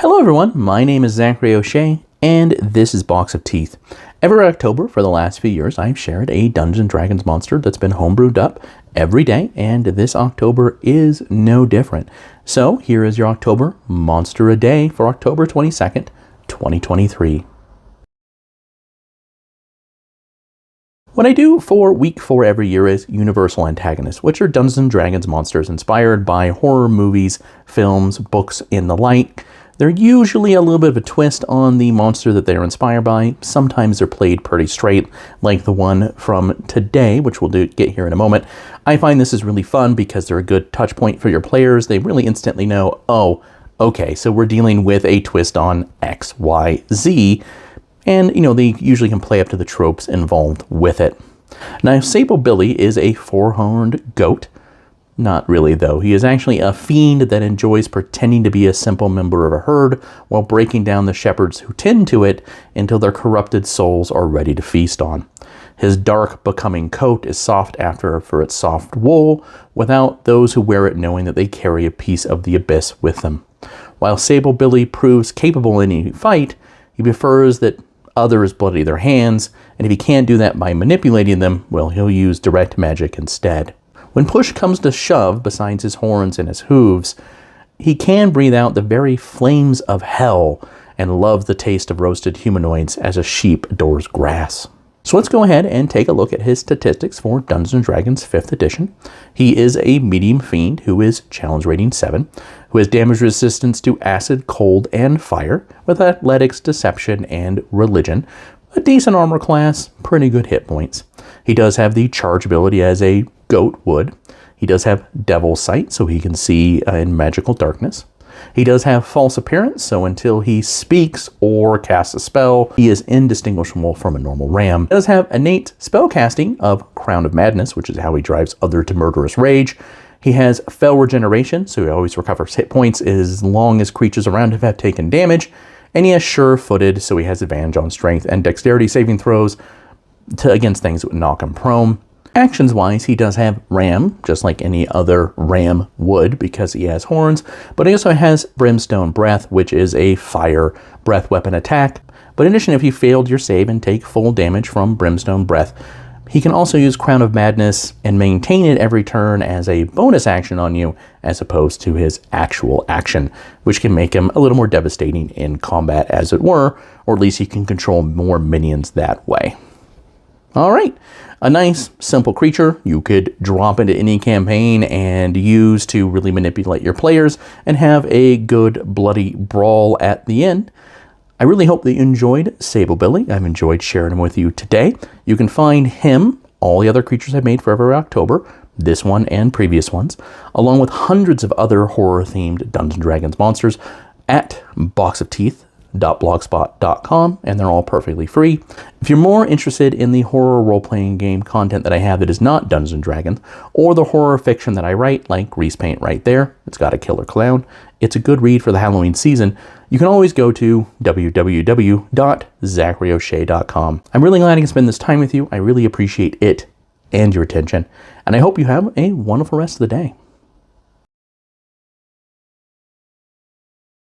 Hello everyone, my name is Zachary O'Shea, and this is Box of Teeth. Every October for the last few years, I've shared a Dungeons & Dragons monster that's been homebrewed up every day, and this October is no different. So here is your October Monster a Day for October 22nd, 2023. What I do for week 4 every year is Universal Antagonists, which are Dungeons & Dragons monsters inspired by horror movies, films, books, and the like. They're usually a little bit of a twist on the monster that they're inspired by. Sometimes they're played pretty straight, like the one from today, which we'll get here in a moment. I find this is really fun because they're a good touch point for your players. They really instantly know, oh, okay, so we're dealing with a twist on X, Y, Z. And, they usually can play up to the tropes involved with it. Now, Sable Billy is a four-horned goat. Not really, though. He is actually a fiend that enjoys pretending to be a simple member of a herd while breaking down the shepherds who tend to it until their corrupted souls are ready to feast on. His dark, becoming coat is sought after for its soft wool, without those who wear it knowing that they carry a piece of the abyss with them. While Sable Billy proves capable in any fight, he prefers that others bloody their hands, and if he can't do that by manipulating them, well, he'll use direct magic instead. When push comes to shove, besides his horns and his hooves, he can breathe out the very flames of hell and love the taste of roasted humanoids as a sheep adores grass. So let's go ahead and take a look at his statistics for Dungeons & Dragons 5th edition. He is a medium fiend who is challenge rating 7, who has damage resistance to acid, cold, and fire, with athletics, deception, and religion. A decent armor class, pretty good hit points. He does have the charge ability as a goat would. He does have Devil Sight, so he can see in magical darkness. He does have false appearance, so until he speaks or casts a spell, he is indistinguishable from a normal ram. He does have innate spellcasting of Crown of Madness, which is how he drives others to murderous rage. He has fell regeneration, so he always recovers hit points as long as creatures around him have taken damage. And he has sure-footed, so he has advantage on strength and dexterity saving throws against things that would knock him prone. Actions-wise, he does have Ram, just like any other Ram would, because he has horns, but he also has Brimstone Breath, which is a fire breath weapon attack. But in addition, if you failed your save and take full damage from Brimstone Breath, he can also use Crown of Madness and maintain it every turn as a bonus action on you, as opposed to his actual action, which can make him a little more devastating in combat, as it were, or at least he can control more minions that way. All right, a nice, simple creature you could drop into any campaign and use to really manipulate your players and have a good bloody brawl at the end. I really hope that you enjoyed Sable Billy. I've enjoyed sharing him with you today. You can find him, all the other creatures I've made for every October, this one and previous ones, along with hundreds of other horror-themed Dungeons & Dragons monsters at boxofteeth.blogspot.com, and they're all perfectly free. If you're more interested in the horror role-playing game content that I have that is not Dungeons & Dragons, or the horror fiction that I write, like Grease Paint right there, it's got a killer clown, it's a good read for the Halloween season, you can always go to www.zacharyoshea.com. I'm really glad I can spend this time with you. I really appreciate it and your attention, and I hope you have a wonderful rest of the day.